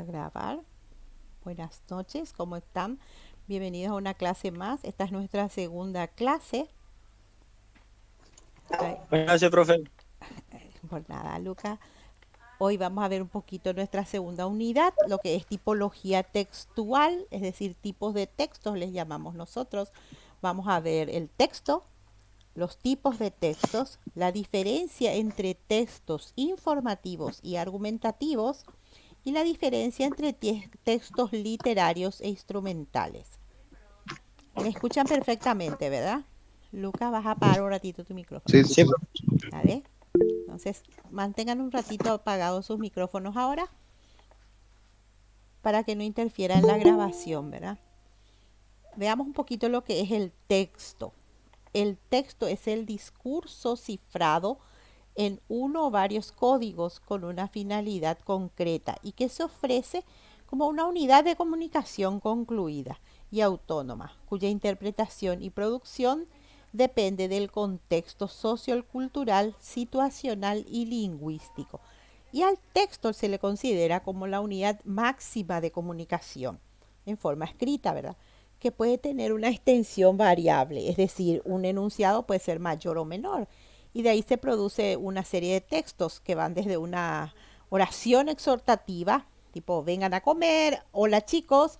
grabar. Buenas noches, ¿cómo están? Bienvenidos a una clase más. Esta es nuestra segunda clase. Ay, Gracias, profe. por nada, Luca. Hoy vamos a ver un poquito nuestra segunda unidad, lo que es tipología textual, es decir, tipos de textos les llamamos nosotros. Vamos a ver el texto, los tipos de textos, la diferencia entre textos informativos y argumentativos y la diferencia entre textos literarios e instrumentales. Me escuchan perfectamente, ¿verdad? Luca, vas a apagar un ratito tu micrófono. Sí, sí, profe. ¿Vale? Entonces, mantengan un ratito apagados sus micrófonos ahora para que no interfiera en la grabación, ¿verdad? Veamos un poquito lo que es el texto. El texto es el discurso cifrado en uno o varios códigos con una finalidad concreta y que se ofrece como una unidad de comunicación concluida y autónoma, cuya interpretación y producción depende del contexto sociocultural, situacional y lingüístico. Y al texto se le considera como la unidad máxima de comunicación, en forma escrita, ¿verdad? Que puede tener una extensión variable, es decir, un enunciado puede ser mayor o menor. Y de ahí se produce una serie de textos que van desde una oración exhortativa, tipo vengan a comer, hola chicos,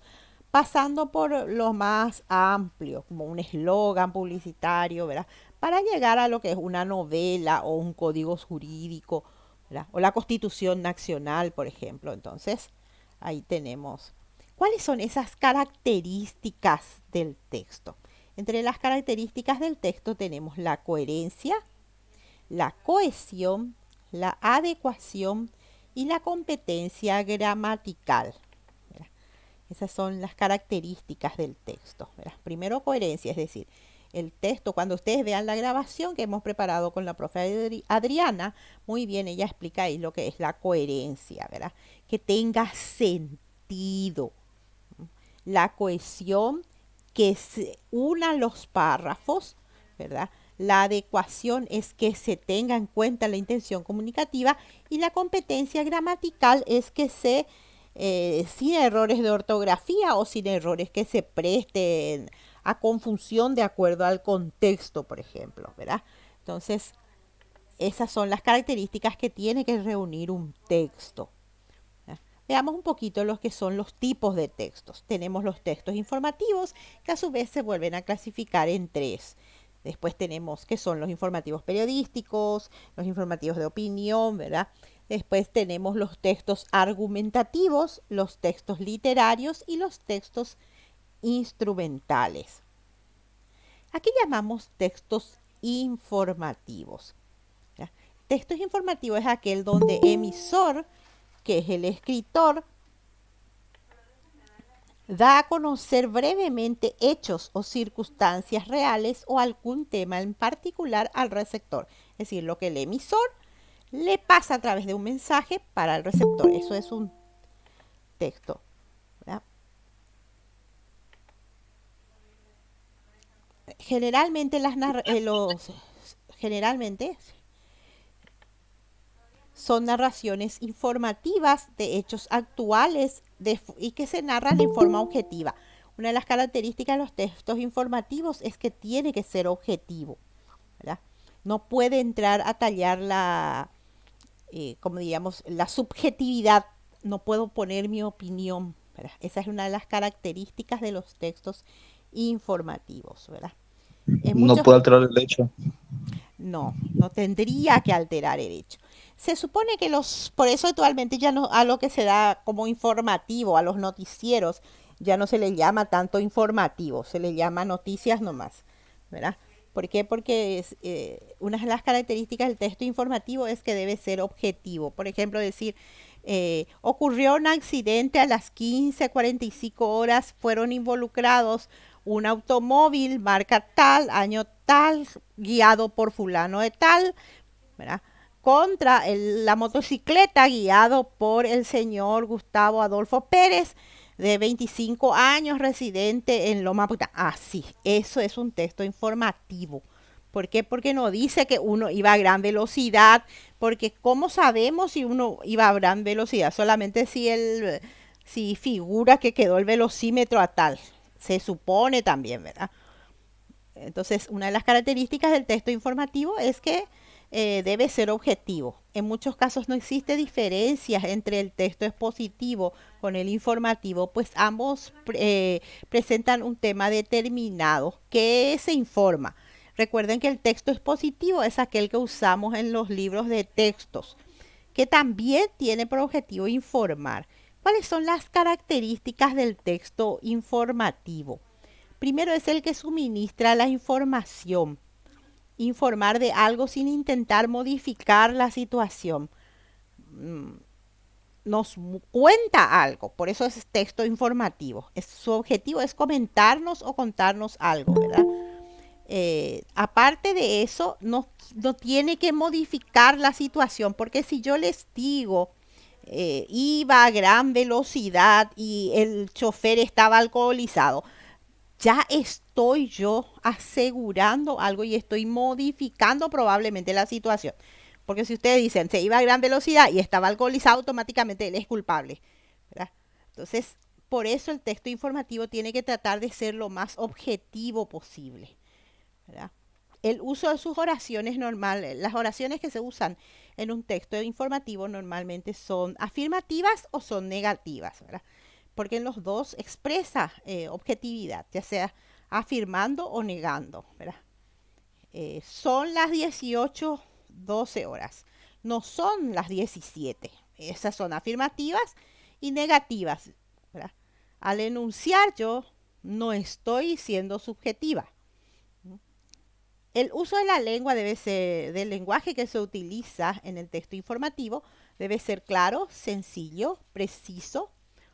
pasando por lo más amplio, como un eslogan publicitario, ¿verdad? Para llegar a lo que es una novela o un código jurídico, ¿verdad? O la Constitución Nacional, por ejemplo. Entonces, ahí tenemos. ¿Cuáles son esas características del texto? Entre las características del texto tenemos la coherencia, la cohesión, la adecuación y la competencia gramatical. ¿Verdad? Esas son las características del texto. ¿Verdad? Primero, coherencia, es decir, el texto, cuando ustedes vean la grabación que hemos preparado con la profe Adriana, muy bien, ella explica ahí lo que es la coherencia, ¿verdad? Que tenga sentido. La cohesión, que se unan los párrafos, ¿verdad? La adecuación es que se tenga en cuenta la intención comunicativa y la competencia gramatical es que sin errores de ortografía o sin errores que se presten a confusión de acuerdo al contexto, por ejemplo, ¿verdad? Entonces, esas son las características que tiene que reunir un texto. Veamos un poquito los que son los tipos de textos. Tenemos los textos informativos, que a su vez se vuelven a clasificar en tres. Después tenemos que son los informativos periodísticos, los informativos de opinión, ¿verdad? Después tenemos los textos argumentativos, los textos literarios y los textos instrumentales. Aquí llamamos textos informativos. ¿Ya? Textos informativos es aquel donde emisor, que es el escritor, da a conocer brevemente hechos o circunstancias reales o algún tema en particular al receptor. Es decir, lo que el emisor le pasa a través de un mensaje para el receptor. Eso es un texto. ¿Verdad? Generalmente generalmente son narraciones informativas de hechos actuales y que se narran en forma objetiva. Una de las características de los textos informativos es que tiene que ser objetivo, ¿verdad? No puede entrar a tallar como digamos, la subjetividad. No puedo poner mi opinión, ¿verdad? Esa es una de las características de los textos informativos, ¿verdad? En No muchos puedo alterar el hecho. no tendría que alterar el hecho. Se supone que por eso actualmente ya no, a lo que se da como informativo, a los noticieros, ya no se le llama tanto informativo, se le llama noticias nomás, ¿verdad? ¿Por qué? Porque una de las características del texto informativo es que debe ser objetivo. Por ejemplo, decir, ocurrió un accidente a las 15:45 fueron involucrados un automóvil marca tal, año tal, guiado por fulano de tal, ¿verdad? Contra la motocicleta guiado por el señor Gustavo Adolfo Pérez, de 25 años, residente en Loma Puta. Ah, sí, eso es un texto informativo. ¿Por qué? Porque no dice que uno iba a gran velocidad, porque ¿cómo sabemos si uno iba a gran velocidad? Solamente si figura que quedó el velocímetro a tal. Se supone también, ¿verdad? Entonces, una de las características del texto informativo es que debe ser objetivo. En muchos casos no existe diferencia entre el texto expositivo con el informativo, pues ambos presentan un tema determinado que se informa. Recuerden que el texto expositivo es aquel que usamos en los libros de textos, que también tiene por objetivo informar. ¿Cuáles son las características del texto informativo? Primero es el que suministra la información, informar de algo sin intentar modificar la situación. Mm, Nos cuenta algo, por eso es texto informativo. Su objetivo es comentarnos o contarnos algo, ¿verdad? Aparte de eso, no tiene que modificar la situación, porque si yo les digo, iba a gran velocidad y el chofer estaba alcoholizado, ya estoy yo asegurando algo y estoy modificando probablemente la situación. Porque si ustedes dicen, se iba a gran velocidad y estaba alcoholizado, automáticamente él es culpable, ¿verdad? Entonces, por eso el texto informativo tiene que tratar de ser lo más objetivo posible, ¿verdad? El uso de sus oraciones normales, las oraciones que se usan en un texto informativo normalmente son afirmativas o son negativas, ¿verdad? Porque en los dos expresa objetividad, ya sea afirmando o negando, ¿verdad? Son las 18:12 no son las 17. Esas son afirmativas y negativas, ¿verdad? Al enunciar yo no estoy siendo subjetiva. El uso de la lengua debe ser, del lenguaje que se utiliza en el texto informativo, debe ser claro, sencillo, preciso,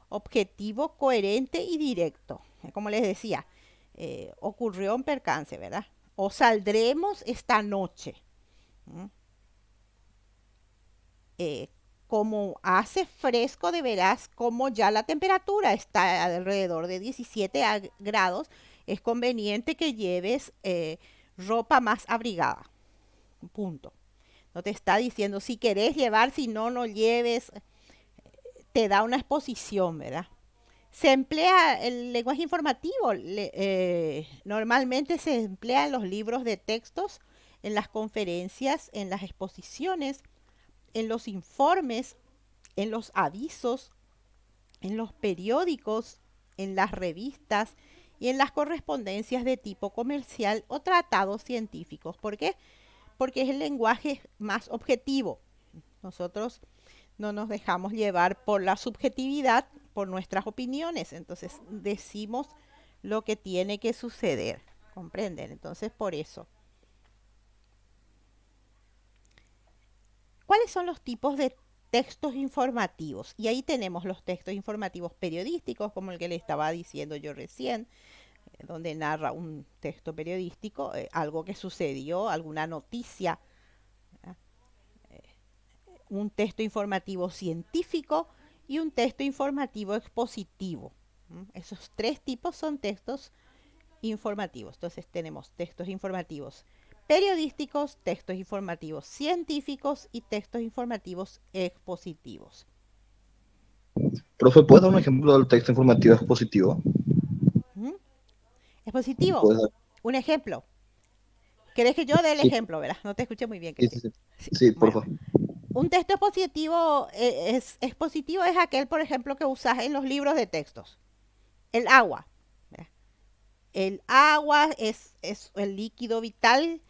objetivo, coherente y directo. Como les decía, ocurrió un percance, ¿verdad? O saldremos esta noche. ¿Mm? Eh, como hace fresco, de veras, como ya la temperatura está alrededor de 17 grados, es conveniente que lleves ropa más abrigada. Punto. No te está diciendo si querés llevar, si no, no lleves. Te da una exposición, ¿verdad? Se emplea el lenguaje informativo. Normalmente se emplea en los libros de textos, en las conferencias, en las exposiciones, en los informes, en los avisos, en los periódicos, en las revistas y en las correspondencias de tipo comercial o tratados científicos. ¿Por qué? Porque es el lenguaje más objetivo. Nosotros no nos dejamos llevar por la subjetividad, por nuestras opiniones. Entonces decimos lo que tiene que suceder. ¿Comprenden? Entonces por eso. ¿Cuáles son los tipos de textos informativos? Y ahí tenemos los textos informativos periodísticos, como el que le estaba diciendo yo recién, donde narra un texto periodístico, algo que sucedió, alguna noticia, un texto informativo científico y un texto informativo expositivo. Esos tres tipos son textos informativos. Entonces tenemos textos informativos periodísticos, textos informativos científicos y textos informativos expositivos. Profe, ¿puedes dar un ejemplo del texto informativo expositivo? ¿Mm? Expositivo, ¿Puedes dar? un ejemplo. ¿Querés que yo dé el Sí, ejemplo, verdad? No te escuché muy bien, sí, creo. sí, sí. Sí, Sí, por bueno. favor. Un texto expositivo expositivo es aquel, por ejemplo, que usas en los libros de textos. El agua. ¿Verdad? El agua es el líquido vital.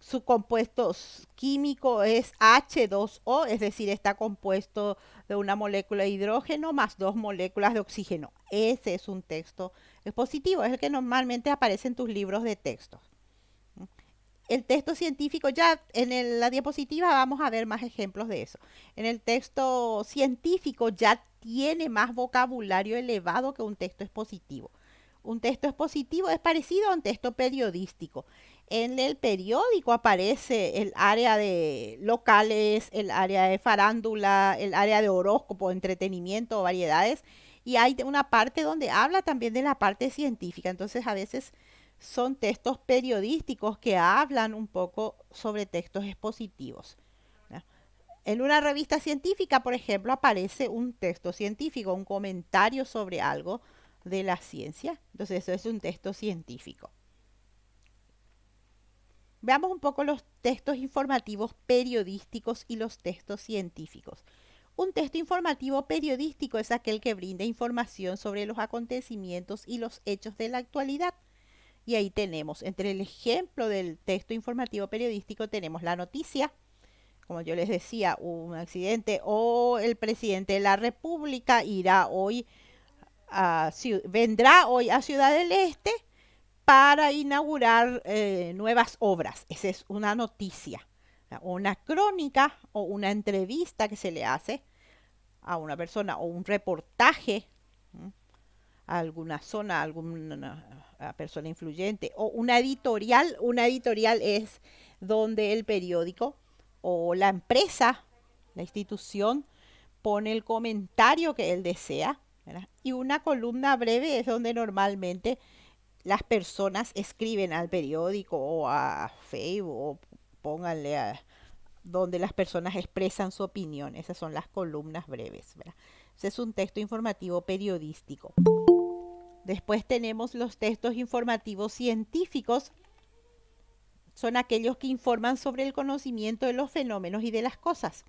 Su compuesto químico es H2O, es decir, está compuesto de una molécula de hidrógeno más dos moléculas de oxígeno. Ese es un texto expositivo, es el que normalmente aparece en tus libros de texto. El texto científico, ya la diapositiva vamos a ver más ejemplos de eso. En el texto científico ya tiene más vocabulario elevado que un texto expositivo. Un texto expositivo es parecido a un texto periodístico. En el periódico aparece el área de locales, el área de farándula, el área de horóscopo, entretenimiento, variedades. Y hay una parte donde habla también de la parte científica. Entonces a veces son textos periodísticos que hablan un poco sobre textos expositivos. En una revista científica, por ejemplo, aparece un texto científico, un comentario sobre algo de la ciencia. Entonces eso es un texto científico. Veamos un poco los textos informativos periodísticos y los textos científicos. Un texto informativo periodístico es aquel que brinda información sobre los acontecimientos y los hechos de la actualidad. Y ahí tenemos, entre el ejemplo del texto informativo periodístico, tenemos la noticia, como yo les decía, un accidente o el presidente de la República vendrá hoy a Ciudad del Este para inaugurar nuevas obras. Esa es una noticia, una crónica o una entrevista que se le hace a una persona o un reportaje a alguna zona, a alguna persona influyente o una editorial. Una editorial es donde el periódico o la empresa, la institución, pone el comentario que él desea, ¿verdad? Y una columna breve es donde normalmente las personas escriben al periódico o a Facebook o pónganle a donde las personas expresan su opinión. Esas son las columnas breves, ¿verdad? Ese es un texto informativo periodístico. Después tenemos los textos informativos científicos. Son aquellos que informan sobre el conocimiento de los fenómenos y de las cosas.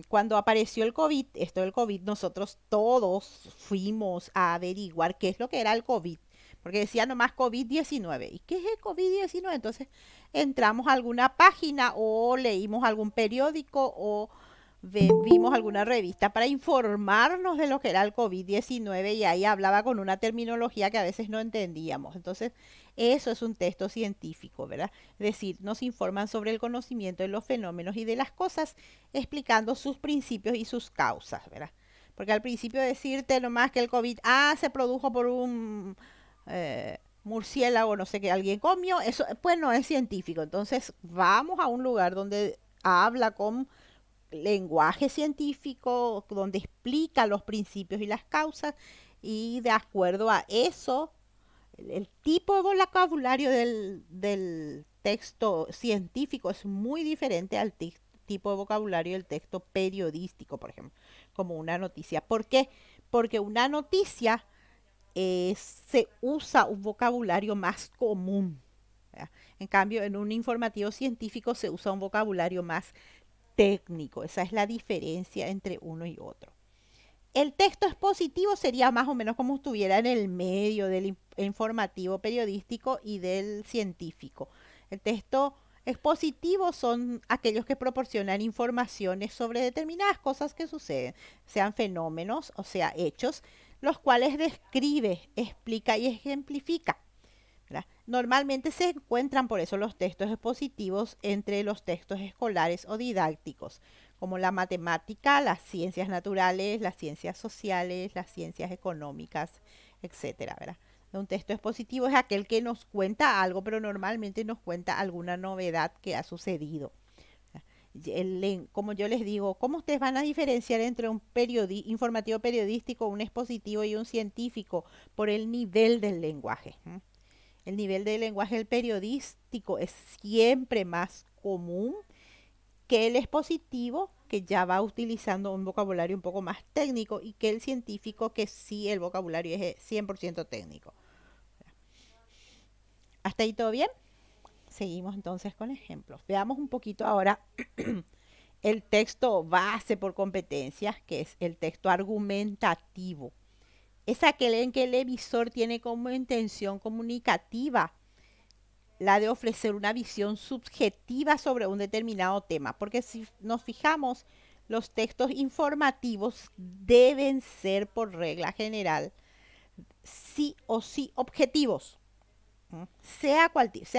Cuando apareció el COVID, esto del COVID, nosotros todos fuimos a averiguar qué es lo que era el COVID, porque decía nomás COVID-19. ¿Y qué es el COVID-19? Entonces entramos a alguna página o leímos algún periódico o vimos alguna revista para informarnos de lo que era el COVID-19 y ahí hablaba con una terminología que a veces no entendíamos. Entonces, eso es un texto científico, ¿verdad? Es decir, nos informan sobre el conocimiento de los fenómenos y de las cosas, explicando sus principios y sus causas, ¿verdad? Porque al principio decirte nomás que el COVID, se produjo por un murciélago, no sé qué, alguien comió, eso pues no es científico. Entonces, vamos a un lugar donde habla con lenguaje científico, donde explica los principios y las causas, y de acuerdo a eso, el tipo de vocabulario del texto científico es muy diferente al tipo de vocabulario del texto periodístico, por ejemplo, como una noticia. ¿Por qué? Porque una noticia se usa un vocabulario más común, ¿verdad? En cambio, en un informativo científico se usa un vocabulario más técnico. Esa es la diferencia entre uno y otro. El texto expositivo sería más o menos como estuviera en el medio del informativo periodístico y del científico. El texto expositivo son aquellos que proporcionan informaciones sobre determinadas cosas que suceden, sean fenómenos o sea hechos, los cuales describe, explica y ejemplifica, ¿verdad? Normalmente se encuentran por eso los textos expositivos entre los textos escolares o didácticos, como la matemática, las ciencias naturales, las ciencias sociales, las ciencias económicas, etcétera, ¿verdad? Un texto expositivo es aquel que nos cuenta algo, pero normalmente nos cuenta alguna novedad que ha sucedido. Como yo les digo, ¿cómo ustedes van a diferenciar entre un informativo periodístico, un expositivo y un científico? Por el nivel del lenguaje. El nivel del lenguaje del periodístico es siempre más común que el expositivo, que ya va utilizando un vocabulario un poco más técnico, y que el científico, que sí el vocabulario es 100% técnico. ¿Hasta ahí todo bien? Seguimos entonces con ejemplos. Veamos un poquito ahora el texto base por competencias, que es el texto argumentativo. Es aquel en que el emisor tiene como intención comunicativa la de ofrecer una visión subjetiva sobre un determinado tema, porque si nos fijamos, los textos informativos deben ser por regla general sí o sí objetivos, sea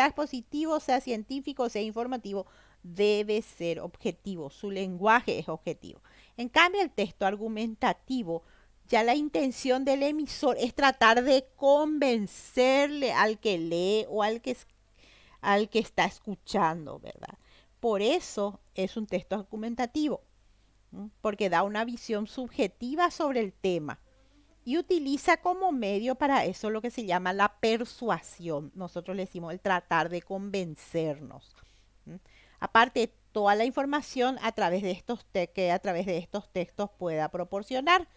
expositivo, sea científico, sea informativo, debe ser objetivo, su lenguaje es objetivo. En cambio, el texto argumentativo, ya la intención del emisor es tratar de convencerle al que lee o al que está escuchando, ¿verdad? Por eso es un texto argumentativo, porque da una visión subjetiva sobre el tema y utiliza como medio para eso lo que se llama la persuasión. Nosotros le decimos el tratar de convencernos. Aparte, toda la información a través de que a través de estos textos pueda proporcionar.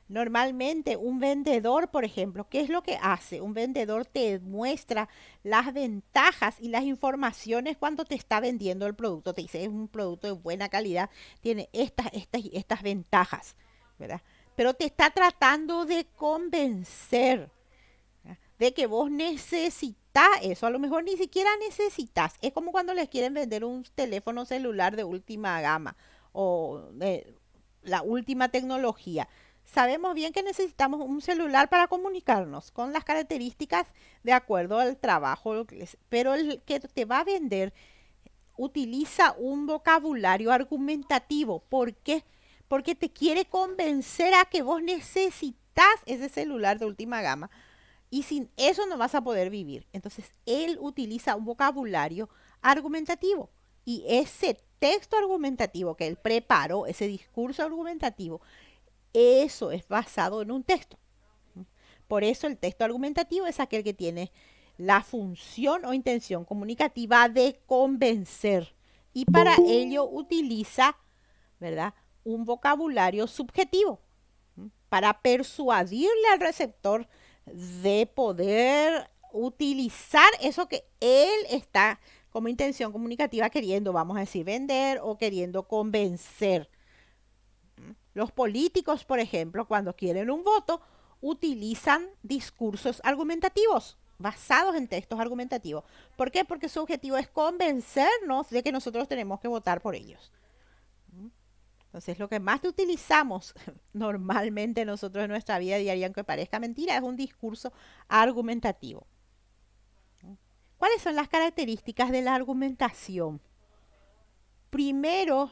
Normalmente un vendedor, por ejemplo, ¿qué es lo que hace? Un vendedor te muestra las ventajas y las informaciones cuando te está vendiendo el producto. Te dice, es un producto de buena calidad, tiene estas y estas ventajas, ¿verdad? Pero te está tratando de convencer, ¿verdad?, de que vos necesitas eso. A lo mejor ni siquiera necesitas. Es como cuando les quieren vender un teléfono celular de última gama o de la última tecnología. Sabemos bien que necesitamos un celular para comunicarnos con las características de acuerdo al trabajo, pero el que te va a vender utiliza un vocabulario argumentativo. ¿Por qué? Porque te quiere convencer a que vos necesitas ese celular de última gama y sin eso no vas a poder vivir. Entonces, él utiliza un vocabulario argumentativo y ese texto argumentativo que él preparó, ese discurso argumentativo, eso es basado en un texto. Por eso el texto argumentativo es aquel que tiene la función o intención comunicativa de convencer y para ello utiliza, ¿verdad?, un vocabulario subjetivo para persuadirle al receptor de poder utilizar eso que él está como intención comunicativa queriendo, vamos a decir, vender o queriendo convencer. Los políticos, por ejemplo, cuando quieren un voto, utilizan discursos argumentativos basados en textos argumentativos. ¿Por qué? Porque su objetivo es convencernos de que nosotros tenemos que votar por ellos. Entonces, lo que más utilizamos normalmente nosotros en nuestra vida diaria, aunque parezca mentira, es un discurso argumentativo. ¿Cuáles son las características de la argumentación? Primero,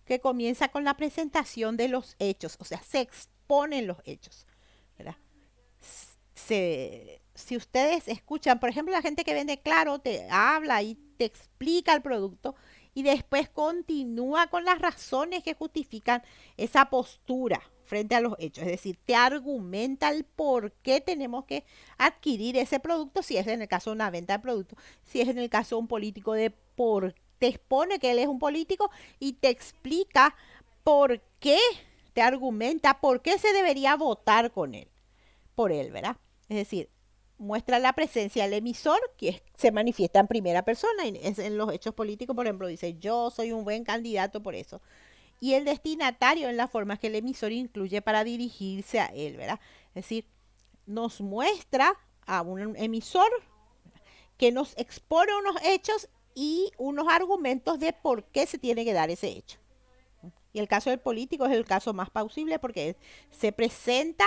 que comienza con la presentación de los hechos, o sea, se exponen los hechos, ¿verdad? Si ustedes escuchan, por ejemplo, la gente que vende Claro te habla y te explica el producto y después continúa con las razones que justifican esa postura frente a los hechos, es decir, te argumenta el por qué tenemos que adquirir ese producto, si es en el caso de una venta de producto, si es en el caso de un político, de por te expone que él es un político y te explica por qué, te argumenta por qué se debería votar con él, por él, ¿verdad? Es decir, muestra la presencia del emisor, se manifiesta en primera persona, en los hechos políticos, por ejemplo, dice, yo soy un buen candidato por eso. Y el destinatario en las formas que el emisor incluye para dirigirse a él, ¿verdad? Es decir, nos muestra a un emisor que nos expone unos hechos y unos argumentos de por qué se tiene que dar ese hecho. Y el caso del político es el caso más plausible porque se presenta,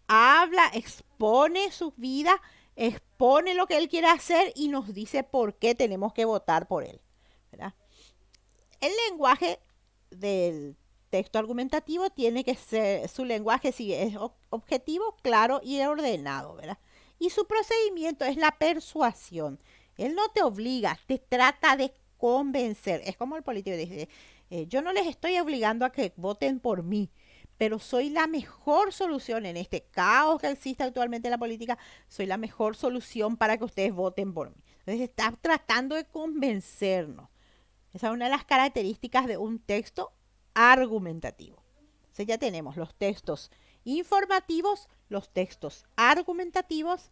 habla, expone su vida, expone lo que él quiere hacer y nos dice por qué tenemos que votar por él, ¿verdad? El lenguaje del texto argumentativo tiene que ser, su lenguaje sí es objetivo, claro y ordenado, ¿verdad? Y su procedimiento es la persuasión. Él no te obliga, te trata de convencer. Es como el político dice, yo no les estoy obligando a que voten por mí, pero soy la mejor solución en este caos que existe actualmente en la política, soy la mejor solución para que ustedes voten por mí. Entonces está tratando de convencernos. Esa es una de las características de un texto argumentativo. Entonces ya tenemos los textos informativos, los textos argumentativos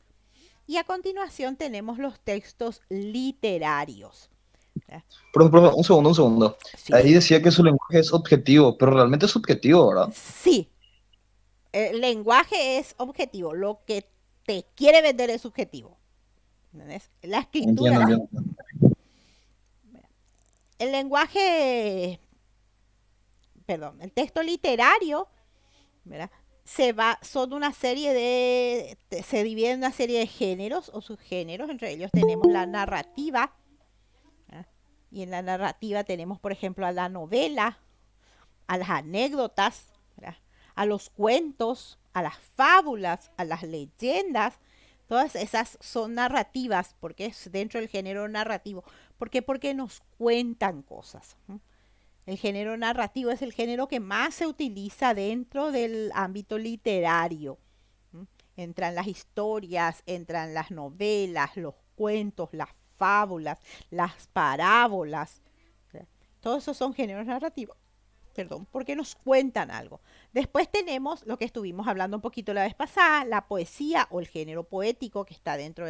y a continuación tenemos los textos literarios. ¿Verdad? Profe, un segundo, un segundo. Sí, Ahí decía que su lenguaje es objetivo, pero realmente es subjetivo, ¿verdad? sí, el lenguaje es objetivo, lo que te quiere vender es subjetivo. ¿Entendés? La escritura, Entiendo, entiendo. el lenguaje, perdón, el texto literario, ¿verdad? Son una serie se divide en una serie de géneros o subgéneros, entre ellos tenemos la narrativa, ¿verdad? Y en la narrativa tenemos, por ejemplo, a la novela, a las anécdotas, ¿verdad?, a los cuentos, a las fábulas, a las leyendas. Todas esas son narrativas, porque es dentro del género narrativo. ¿Por qué? Porque nos cuentan cosas. El género narrativo es el género que más se utiliza dentro del ámbito literario. Entran las historias, entran las novelas, los cuentos, las fábulas, las parábolas. Todos esos son géneros narrativos, perdón, porque nos cuentan algo. Después tenemos lo que estuvimos hablando un poquito la vez pasada, la poesía o el género poético que está dentro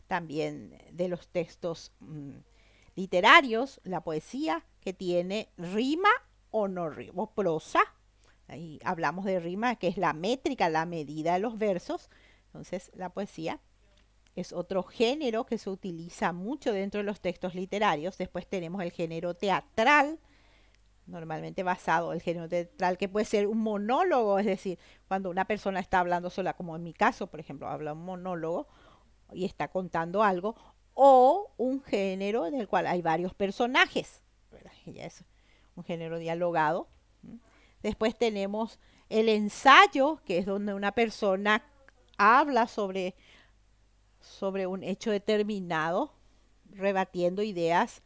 también de los textos literarios, la poesía que tiene rima o no rima, o prosa. Ahí hablamos de rima, que es la métrica, la medida de los versos. Entonces, la poesía es otro género que se utiliza mucho dentro de los textos literarios. Después tenemos el género teatral, normalmente basado en el género teatral, que puede ser un monólogo, es decir, cuando una persona está hablando sola, como en mi caso, por ejemplo, habla un monólogo y está contando algo, o un género en el cual hay varios personajes, ¿verdad? Y ya es un género dialogado. Después tenemos el ensayo, que es donde una persona habla sobre un hecho determinado, rebatiendo ideas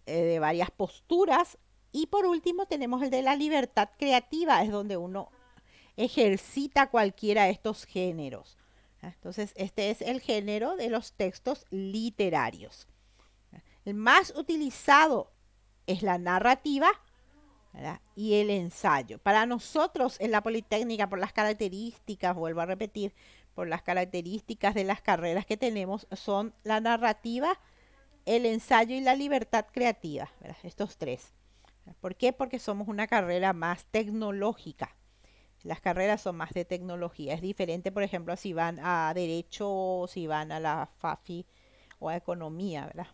de varias posturas. Y por último tenemos el de la libertad creativa, es donde uno ejercita cualquiera de estos géneros. Entonces, este es el género de los textos literarios. El más utilizado es la narrativa, ¿verdad? Y el ensayo. Para nosotros en la Politécnica, por las características, vuelvo a repetir, por las características de las carreras que tenemos, son la narrativa, el ensayo y la libertad creativa, ¿verdad? Estos tres. ¿Por qué? Porque somos una carrera más tecnológica. Las carreras son más de tecnología. Es diferente, por ejemplo, si van a Derecho o si van a la FAFI o a Economía, ¿verdad?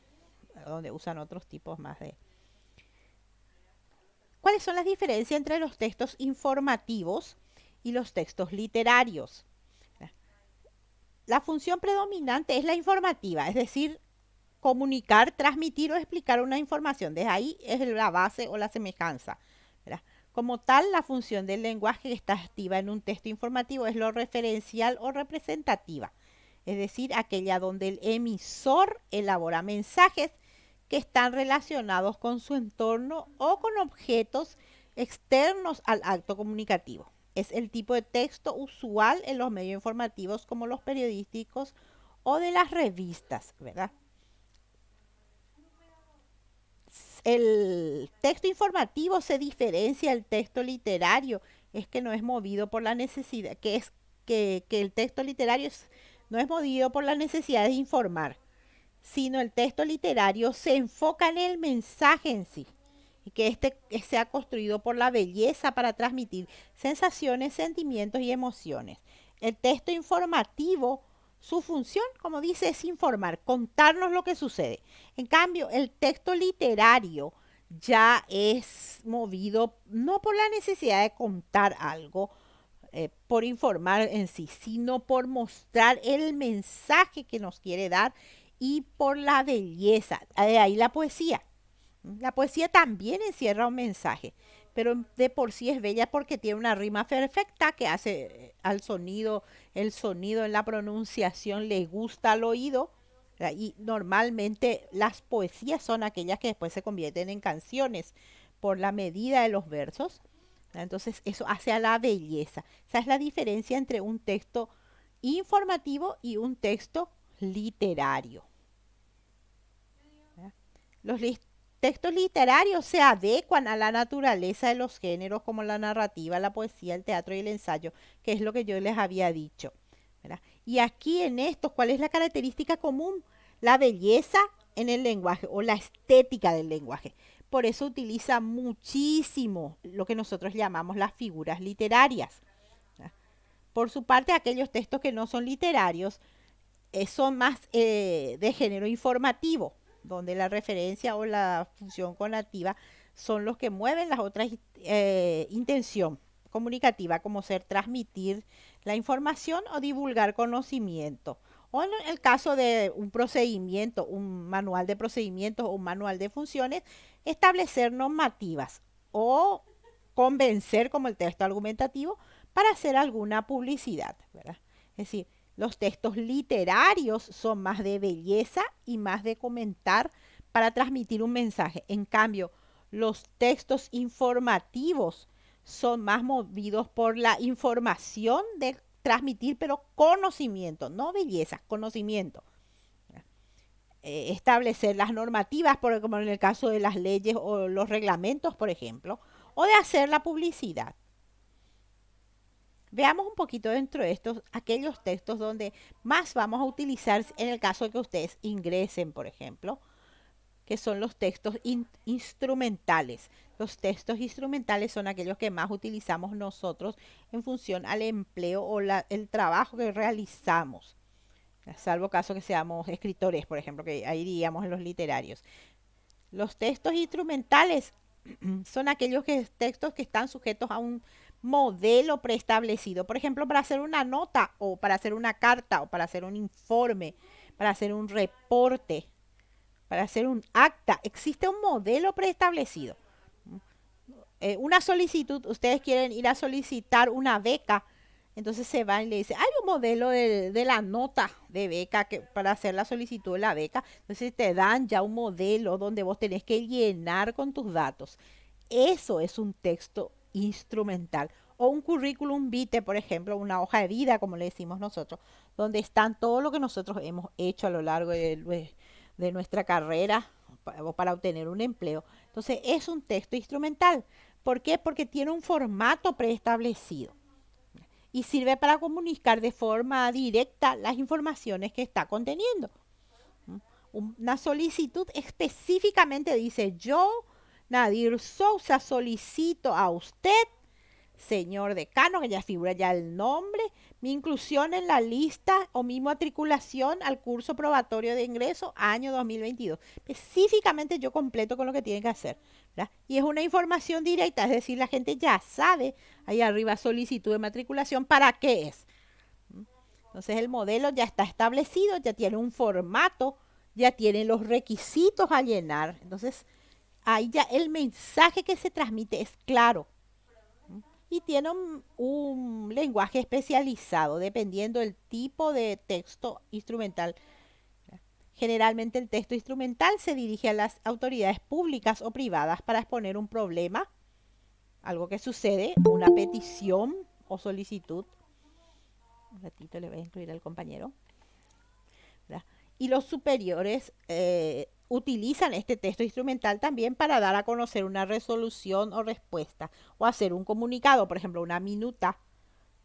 Donde usan otros tipos más de... ¿Cuáles son las diferencias entre los textos informativos y los textos literarios? La función predominante es la informativa, es decir, comunicar, transmitir o explicar una información. Desde ahí es la base o la semejanza, ¿verdad? Como tal, la función del lenguaje que está activa en un texto informativo es lo referencial o representativa, es decir, aquella donde el emisor elabora mensajes que están relacionados con su entorno o con objetos externos al acto comunicativo. Es el tipo de texto usual en los medios informativos como los periodísticos o de las revistas, ¿verdad? El texto informativo se diferencia del texto literario, es que no es movido por la necesidad, que el texto literario no es movido por la necesidad de informar, sino el texto literario se enfoca en el mensaje en sí y que este sea construido por la belleza para transmitir sensaciones, sentimientos y emociones. El texto informativo, su función, como dice, es informar, contarnos lo que sucede. En cambio, el texto literario ya es movido no por la necesidad de contar algo, por informar en sí, sino por mostrar el mensaje que nos quiere dar y por la belleza. De ahí la poesía. La poesía también encierra un mensaje, pero de por sí es bella porque tiene una rima perfecta que hace al sonido, el sonido en la pronunciación le gusta al oído. Y normalmente las poesías son aquellas que después se convierten en canciones por la medida de los versos. Entonces eso hace a la belleza. Esa es la diferencia entre un texto informativo y un texto literario. Los textos literarios se adecuan a la naturaleza de los géneros como la narrativa, la poesía, el teatro y el ensayo, que es lo que yo les había dicho, ¿verdad? Y aquí en estos, ¿cuál es la característica común? La belleza en el lenguaje o la estética del lenguaje. Por eso utiliza muchísimo lo que nosotros llamamos las figuras literarias. ¿Verdad? Por su parte, aquellos textos que no son literarios son más de género informativo, donde la referencia o la función conativa son los que mueven las otras intención comunicativa, como ser transmitir la información o divulgar conocimiento. O en el caso de un procedimiento, un manual de procedimientos o un manual de funciones, establecer normativas o convencer como el texto argumentativo para hacer alguna publicidad, ¿verdad? Es decir, los textos literarios son más de belleza y más de comentar para transmitir un mensaje. En cambio, los textos informativos son más movidos por la información de transmitir, pero conocimiento, no belleza, conocimiento. establecer las normativas, como en el caso de las leyes o los reglamentos, por ejemplo, o de hacer la publicidad. Veamos un poquito dentro de estos, aquellos textos donde más vamos a utilizar en el caso de que ustedes ingresen, por ejemplo, que son los textos instrumentales. Los textos instrumentales son aquellos que más utilizamos nosotros en función al empleo o el trabajo que realizamos. Salvo caso que seamos escritores, por ejemplo, que ahí diríamos en los literarios. Los textos instrumentales son aquellos textos que están sujetos a un modelo preestablecido. Por ejemplo, para hacer una nota o para hacer una carta o para hacer un informe, para hacer un reporte, para hacer un acta, existe un modelo preestablecido. Una solicitud, ustedes quieren ir a solicitar una beca, entonces se van y le dicen, hay un modelo de la nota de beca para hacer la solicitud de la beca. Entonces te dan ya un modelo donde vos tenés que llenar con tus datos. Eso es un texto instrumental. O un currículum vitae, por ejemplo, una hoja de vida, como le decimos nosotros, donde están todo lo que nosotros hemos hecho a lo largo de nuestra carrera para obtener un empleo. Entonces es un texto instrumental. ¿Por qué? Porque tiene un formato preestablecido y sirve para comunicar de forma directa las informaciones que está conteniendo. Una solicitud específicamente dice: yo, Nadir Sousa, solicito a usted, señor decano, que ya figura ya el nombre, mi inclusión en la lista o mi matriculación al curso probatorio de ingreso año 2022. Específicamente yo completo con lo que tienen que hacer, ¿verdad? Y es una información directa, es decir, la gente ya sabe ahí arriba solicitud de matriculación para qué es. Entonces el modelo ya está establecido, ya tiene un formato, ya tiene los requisitos a llenar. Entonces ahí ya el mensaje que se transmite es claro y tiene un lenguaje especializado dependiendo del tipo de texto instrumental. Generalmente el texto instrumental se dirige a las autoridades públicas o privadas para exponer un problema, algo que sucede, una petición o solicitud. Un ratito le voy a incluir al compañero. ¿Verdad? Y los superiores utilizan este texto instrumental también para dar a conocer una resolución o respuesta o hacer un comunicado, por ejemplo, una minuta,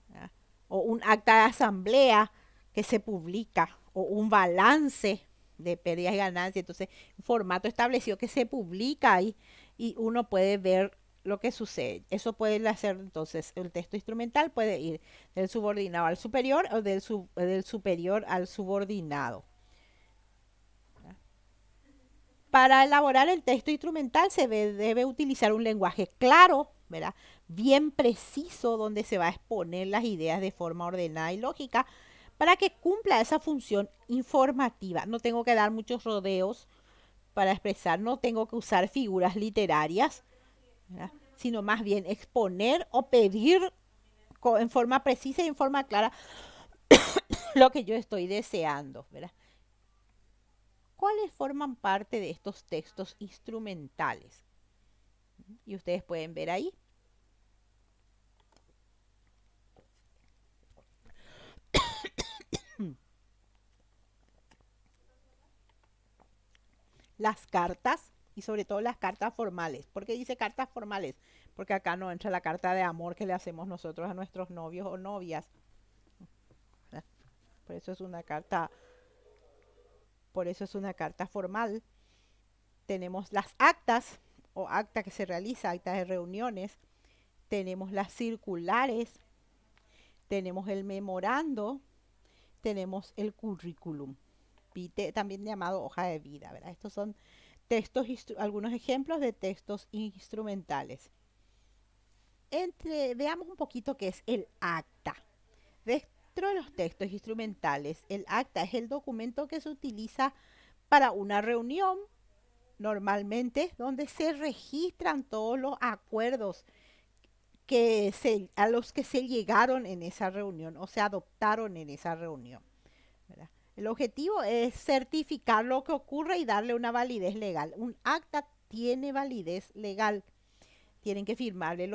¿verdad? O un acta de asamblea que se publica o un balance de pérdidas y ganancias. Entonces, un formato establecido que se publica ahí y uno puede ver lo que sucede. Eso puede hacer entonces el texto instrumental, puede ir del subordinado al superior o del superior al subordinado. Para elaborar el texto instrumental se debe utilizar un lenguaje claro, ¿verdad? Bien preciso, donde se va a exponer las ideas de forma ordenada y lógica para que cumpla esa función informativa. No tengo que dar muchos rodeos para expresar, no tengo que usar figuras literarias, ¿verdad? Sino más bien exponer o pedir en forma precisa y en forma clara lo que yo estoy deseando, ¿verdad? ¿Cuáles forman parte de estos textos instrumentales? Y ustedes pueden ver ahí. Las cartas y sobre todo las cartas formales. ¿Por qué dice cartas formales? Porque acá no entra la carta de amor que le hacemos nosotros a nuestros novios o novias. Por eso es una carta, por eso es una carta formal. Tenemos las actas o acta que se realiza, actas de reuniones. Tenemos las circulares. Tenemos el memorando. Tenemos el currículum, también llamado hoja de vida, ¿verdad? Estos son textos, algunos ejemplos de textos instrumentales. Veamos un poquito qué es el acta. Dentro de los textos instrumentales, el acta es el documento que se utiliza para una reunión, normalmente donde se registran todos los acuerdos a los que se llegaron en esa reunión o se adoptaron en esa reunión, ¿verdad? El objetivo es certificar lo que ocurre y darle una validez legal. Un acta tiene validez legal. Tienen que firmarle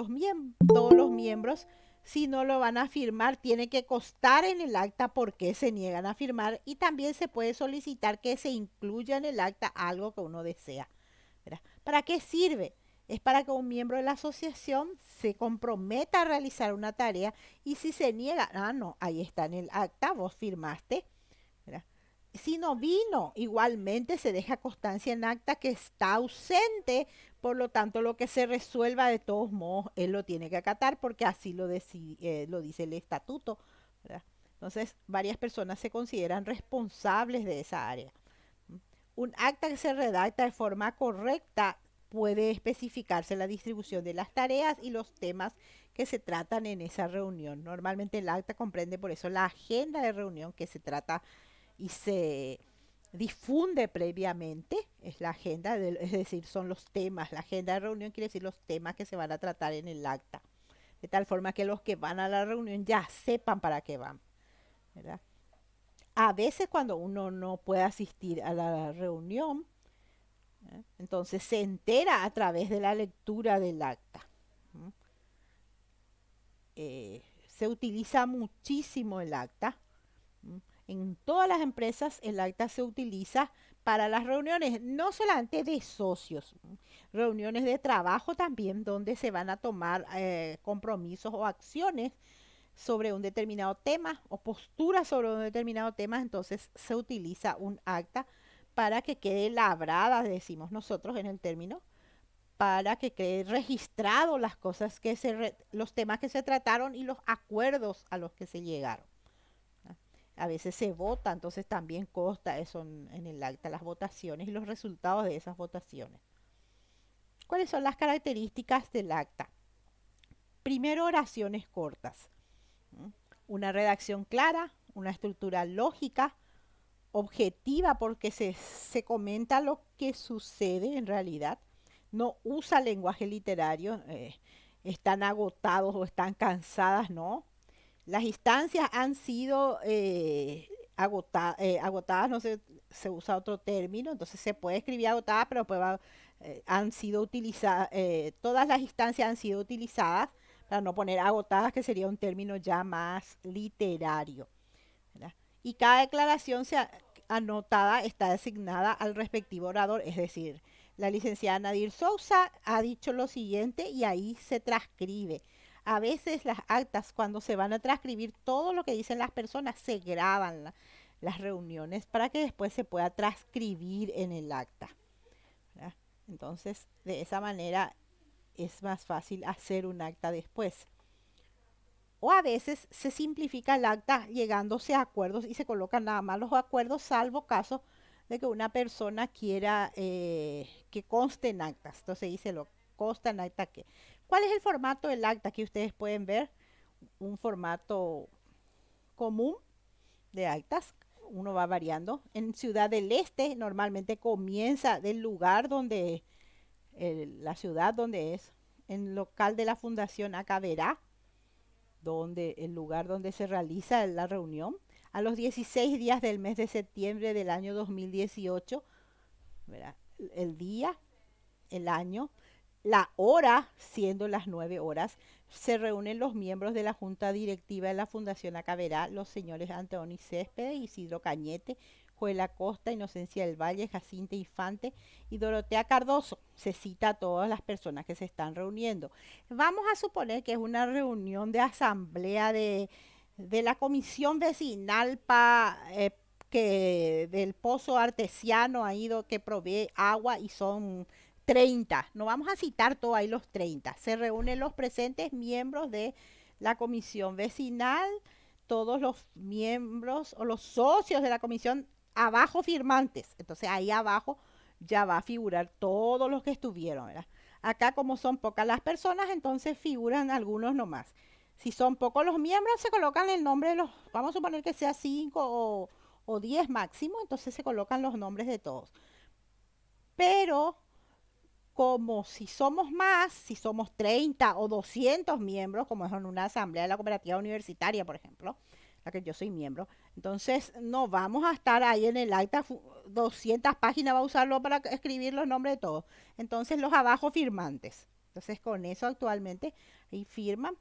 todos los miembros Si no lo van a firmar, tiene que constar en el acta por qué se niegan a firmar y también se puede solicitar que se incluya en el acta algo que uno desea. ¿Verdad? ¿Para qué sirve? Es para que un miembro de la asociación se comprometa a realizar una tarea y si se niega, no, ahí está en el acta, vos firmaste. ¿Verdad? Si no vino, igualmente se deja constancia en acta que está ausente, por lo tanto lo que se resuelva de todos modos, él lo tiene que acatar porque así lo dice el estatuto. ¿Verdad? Entonces, varias personas se consideran responsables de esa área. Un acta que se redacta de forma correcta puede especificarse la distribución de las tareas y los temas que se tratan en esa reunión. Normalmente el acta comprende por eso la agenda de reunión que se trata y se difunde previamente, es la agenda, es decir, son los temas. La agenda de reunión quiere decir los temas que se van a tratar en el acta, de tal forma que los que van a la reunión ya sepan para qué van, ¿verdad? A veces cuando uno no puede asistir a la reunión, entonces se entera a través de la lectura del acta. Se utiliza muchísimo el acta. En todas las empresas el acta se utiliza para las reuniones, no solamente de socios, reuniones de trabajo también, donde se van a tomar compromisos o acciones sobre un determinado tema o posturas sobre un determinado tema, entonces se utiliza un acta para que quede labrada, decimos nosotros en el término, para que quede registrado las cosas los temas que se trataron y los acuerdos a los que se llegaron. A veces se vota, entonces también consta eso en el acta, las votaciones y los resultados de esas votaciones. ¿Cuáles son las características del acta? Primero, oraciones cortas. Una redacción clara, una estructura lógica, objetiva porque se comenta lo que sucede en realidad. No usa lenguaje literario, están agotados o están cansadas, no. Las instancias han sido agotadas, no sé, se usa otro término, entonces se puede escribir agotada, pero pues han sido utilizadas, todas las instancias han sido utilizadas, para no poner agotadas, que sería un término ya más literario. ¿Verdad? Y cada declaración anotada está designada al respectivo orador, es decir, la licenciada Nadir Sousa ha dicho lo siguiente y ahí se transcribe. A veces las actas, cuando se van a transcribir todo lo que dicen las personas, se graban las reuniones para que después se pueda transcribir en el acta. ¿Verdad? Entonces, de esa manera es más fácil hacer un acta después. O a veces se simplifica el acta llegándose a acuerdos y se colocan nada más los acuerdos, salvo caso de que una persona quiera que conste en actas. Entonces dice lo consta en acta que. ¿Cuál es el formato del acta que ustedes pueden ver? Un formato común de actas. Uno va variando. En Ciudad del Este normalmente comienza del lugar donde, la ciudad donde es. En el local de la Fundación Acaberá, donde el lugar donde se realiza la reunión, a los 16 días del mes de septiembre del año 2018, ¿verdad? El día, el año, la hora, siendo las 9 horas, se reúnen los miembros de la Junta Directiva de la Fundación Acaberá, los señores Antonio Céspedes, Isidro Cañete, Joel Acosta, Inocencia del Valle, Jacinta Infante y Dorotea Cardoso. Se cita a todas las personas que se están reuniendo. Vamos a suponer que es una reunión de asamblea de la comisión vecinal que del pozo artesiano ha ido que provee agua y son 30. No vamos a citar todos ahí los 30. Se reúnen los presentes miembros de la comisión vecinal, todos los miembros o los socios de la comisión abajo firmantes. Entonces ahí abajo ya va a figurar todos los que estuvieron, ¿verdad? Acá como son pocas las personas, entonces figuran algunos nomás. Si son pocos los miembros, se colocan el nombre de los, vamos a suponer que sea 5 o 10 máximo, entonces se colocan los nombres de todos. Pero como si somos más, si somos 30 o 200 miembros, como es en una asamblea de la cooperativa universitaria, por ejemplo, la que yo soy miembro, entonces no vamos a estar ahí en el acta 200 páginas, va a usarlo para escribir los nombres de todos. Entonces los abajo firmantes. Entonces con eso actualmente ahí firman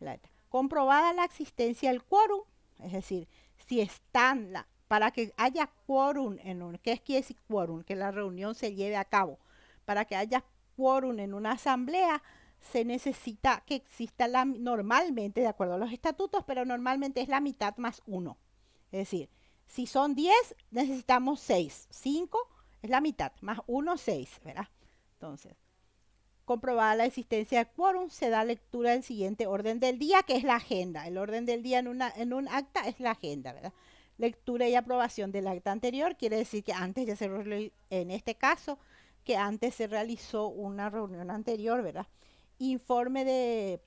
la acta. Comprobada la existencia del quórum, es decir, si están, para que haya quórum ¿qué quiere decir quórum? Que la reunión se lleve a cabo. Para que haya quórum en una asamblea, se necesita que exista normalmente, de acuerdo a los estatutos, pero normalmente es la mitad más uno. Es decir, si son 10, necesitamos 6. 5 es la mitad, más uno, 6, ¿verdad? Entonces, comprobada la existencia de quórum, se da lectura del siguiente orden del día, que es la agenda. El orden del día en un acta es la agenda, ¿verdad? Lectura y aprobación del acta anterior, quiere decir que antes ya en este caso, que antes se realizó una reunión anterior, ¿verdad? Informe de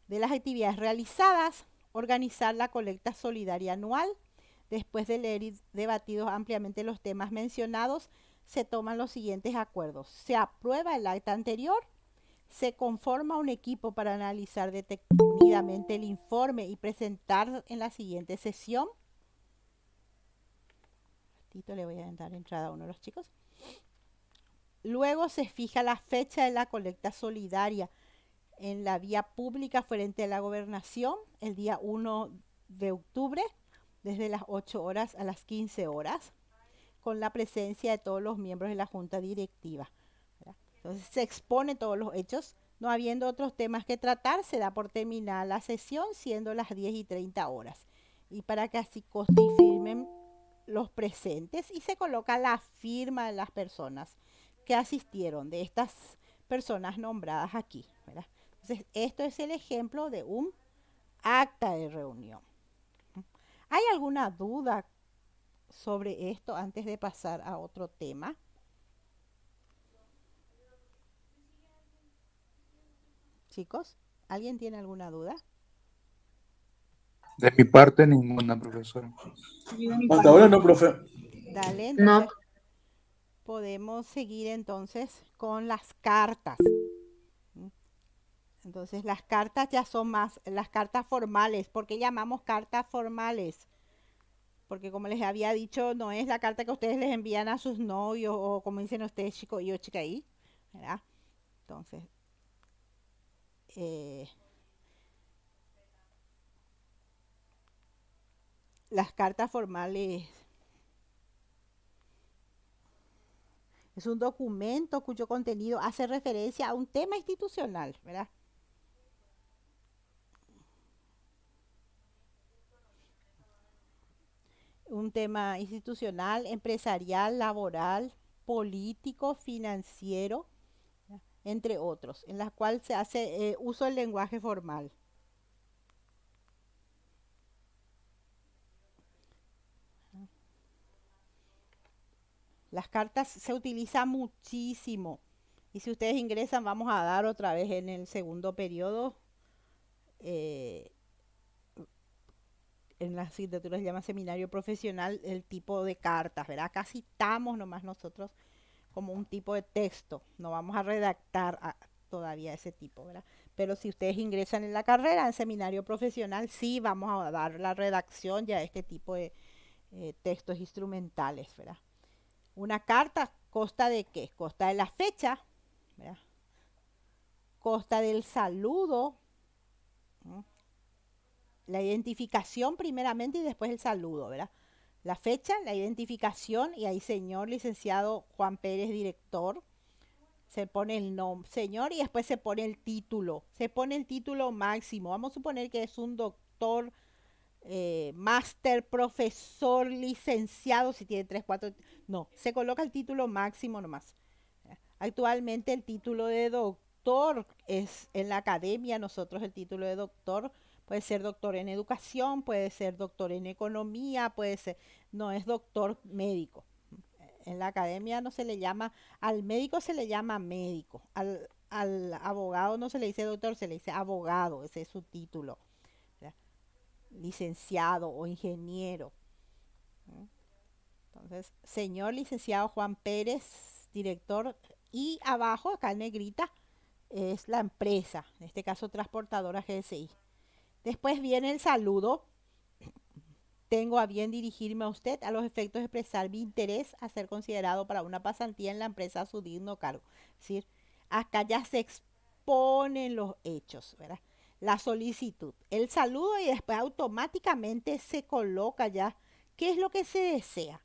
las actividades realizadas, organizar la colecta solidaria anual. Después de leer y debatidos ampliamente los temas mencionados, se toman los siguientes acuerdos. Se aprueba el acta anterior, se conforma un equipo para analizar detenidamente el informe y presentar en la siguiente sesión. Le voy a dar entrada a uno de los chicos. Luego se fija la fecha de la colecta solidaria en la vía pública frente a la gobernación, el día 1 de octubre, desde las 8 horas a las 15 horas, con la presencia de todos los miembros de la junta directiva, ¿verdad? Entonces se expone todos los hechos, no habiendo otros temas que tratar, se da por terminada la sesión, siendo las 10:30 horas. Y para que así conste y firmen los presentes, y se coloca la firma de las personas que asistieron, de estas personas nombradas aquí, ¿verdad? Entonces, esto es el ejemplo de un acta de reunión. ¿Hay alguna duda sobre esto antes de pasar a otro tema? Chicos, ¿alguien tiene alguna duda? De mi parte, ninguna, profesora. Hasta ahora no, profe. Dale, No, entonces podemos seguir entonces con las cartas. Entonces las cartas ya son más, las cartas formales. ¿Por qué llamamos cartas formales? Porque como les había dicho, no es la carta que ustedes les envían a sus novios o como dicen ustedes, chico y yo, chica ahí, ¿verdad? Entonces, eh, las cartas formales es un documento cuyo contenido hace referencia a un tema institucional, ¿verdad? Un tema institucional, empresarial, laboral, político, financiero, ¿verdad? Entre otros, en las cuales se hace uso del lenguaje formal. Las cartas se utilizan muchísimo. Y si ustedes ingresan, vamos a dar otra vez en el segundo periodo. En la asignatura se llama seminario profesional el tipo de cartas, ¿verdad? Acá citamos nomás nosotros como un tipo de texto. No vamos a redactar todavía ese tipo, ¿verdad? Pero si ustedes ingresan en la carrera, en seminario profesional, sí vamos a dar la redacción ya de este tipo de textos instrumentales, ¿verdad? Una carta consta de qué? Consta de la fecha, ¿verdad? Consta del saludo, ¿no? La identificación primeramente y después el saludo, ¿verdad? La fecha, la identificación y ahí señor licenciado Juan Pérez, director. Se pone el nombre, señor, y después se pone el título. Se pone el título máximo. Vamos a suponer que es un doctor, máster, profesor, licenciado, si tiene 3, 4. No, se coloca el título máximo nomás. Actualmente el título de doctor es en la academia, nosotros el título de doctor puede ser doctor en educación, puede ser doctor en economía, puede ser, no es doctor médico. En la academia no se le llama, al médico se le llama médico, al abogado no se le dice doctor, se le dice abogado, ese es su título, ¿verdad? Licenciado o ingeniero. Entonces, señor licenciado Juan Pérez, director, y abajo, acá en negrita, es la empresa, en este caso transportadora GSI. Después viene el saludo. Tengo a bien dirigirme a usted a los efectos de expresar mi interés a ser considerado para una pasantía en la empresa a su digno cargo. Es decir, acá ya se exponen los hechos, ¿verdad? la solicitud, el saludo y después automáticamente se coloca ya qué es lo que se desea.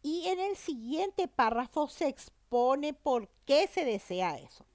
Y en el siguiente párrafo se expone por qué se desea eso.